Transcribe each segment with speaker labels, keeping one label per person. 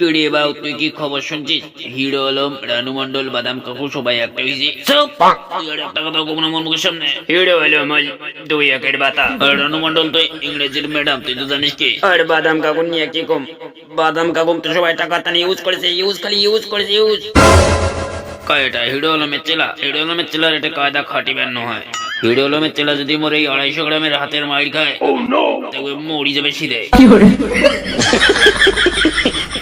Speaker 1: কিরে বাউ, তুই কি খবর শুনছিস? হিরো আলম, রানু মন্ডল, বাদাম কাকু সবাই একটা হয়েছে। তুই আর একটা কথা কখনো আমার মুখের সামনে। হিরো আলম দুই একের বাতা, আর রানু মন্ডল তো ইংরেজির ম্যাডাম, তুই তো জানিস কি। আর বাদাম কাকু নিয়ে কি কম, বাদাম কাকু তো সবাই টাকা টানি ইউজ করেছে, খালি ইউজ করেছে। এটা হিরো আলমের চেলা, হিরো আলমের চেলার এটা কায়দা খাটিবেন হয়। হিরো আলমের চেলা যদি মোর এই 250 গ্রামের হাতের মাইর খায়, তবে মরি যাবে সিধে।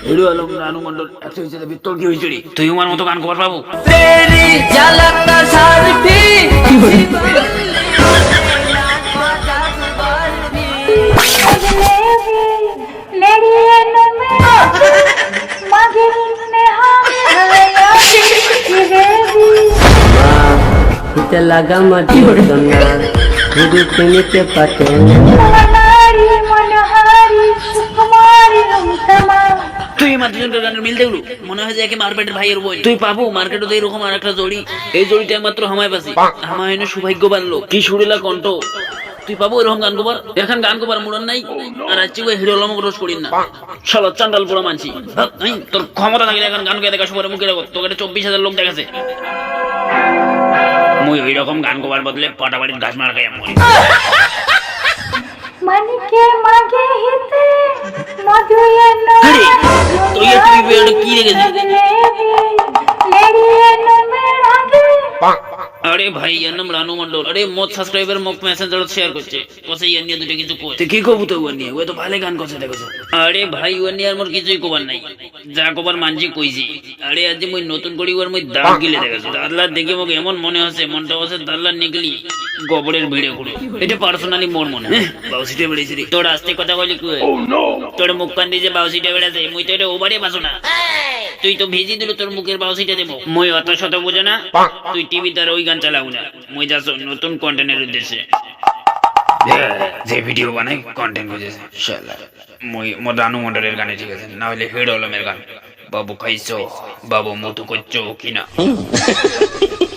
Speaker 1: হিরো আলম, রানু মন্ডল একসাথে হিসেবে তোর কি হয়েছে রে? তুই আমার মতো গান কবার পাবো?
Speaker 2: लगा मत के पटे
Speaker 1: তুই আমার দুজনকে গানের মিল দেখলু, মনে হয় যে একে মার্কেটের ভাইয়ের বই। তুই পাবো মার্কেটে তো এরকম আর একটা জড়ি, এই জড়িটা মাত্র হামায় পাচ্ছি। আমার এনে সৌভাগ্যবান লোক, কি সুরেলা কণ্ঠ। তুই পাবো এরকম গান গোবার, এখন গান গোবার মুড়ন নাই। আর আজকে হিরো আলম রোজ করিন না, শালা চান্ডাল পুরো মানছি। তোর ক্ষমতা থাকলে এখন গান গে দেখা সবার মুখে রাখো, তোকে 24,000 লোক দেখাছে। মুই ওই রকম গান গোবার বদলে পাটাবাড়ির গাছ মারা খাই মরি।
Speaker 3: মনকে মাগে হিতে মধুয়ন
Speaker 1: তুই কি রেখেছিস? আরে ভাই, এর নাম রানু মন্ডল। আরে মোট সাবস্ক্রাইবার মোক মেসেঞ্জার শেয়ার করছে, ওসে ইয়া নিয়ে দুটো কিছু কই। তুই কি কবু তো ওয়া নিয়ে, ও তো ভালো গান করছে দেখছো। আরে ভাই, ওয়া নিয়ে আর মোর কিছুই কবার নাই, যা কবার মানজি কইছি। আরে আজ মই নতুন করি ওর মই দাগ গিলে দেখছো। দাদলা দেখে মোক এমন মনে হচ্ছে মনটা হচ্ছে দাদলা নিকলি গোবরের ভিড়ে ঘুরে। এটা পার্সোনালি মোর মনে বাউসিটে বেড়েছি রে। তোর আস্তে কথা কইলি কই? তোর মুখ কান দিয়ে যে বাউসিটে বেড়েছে, মই তো এটা ওভারে বাসো না। তুই তো ভিজি দিল তোর মুখের বাউসিটা দেবো। মই অত শত বুঝো না, তুই টিভি তার ওই গান চালাও না। মই যাস নতুন কন্টেন্টের উদ্দেশ্যে, যে ভিডিও বানাই কন্টেন্ট বুঝেছে। শালা মই মোর রানু মন্ডলের গানে ঠিক আছে, না হলে হিরো আলমের গান। বাবু খাইছো, বাবু মতো করছো কিনা।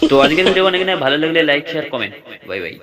Speaker 1: তো আজকের ভিডিও বানাই কিনা ভালো লাগলে like share comment. Bye bye.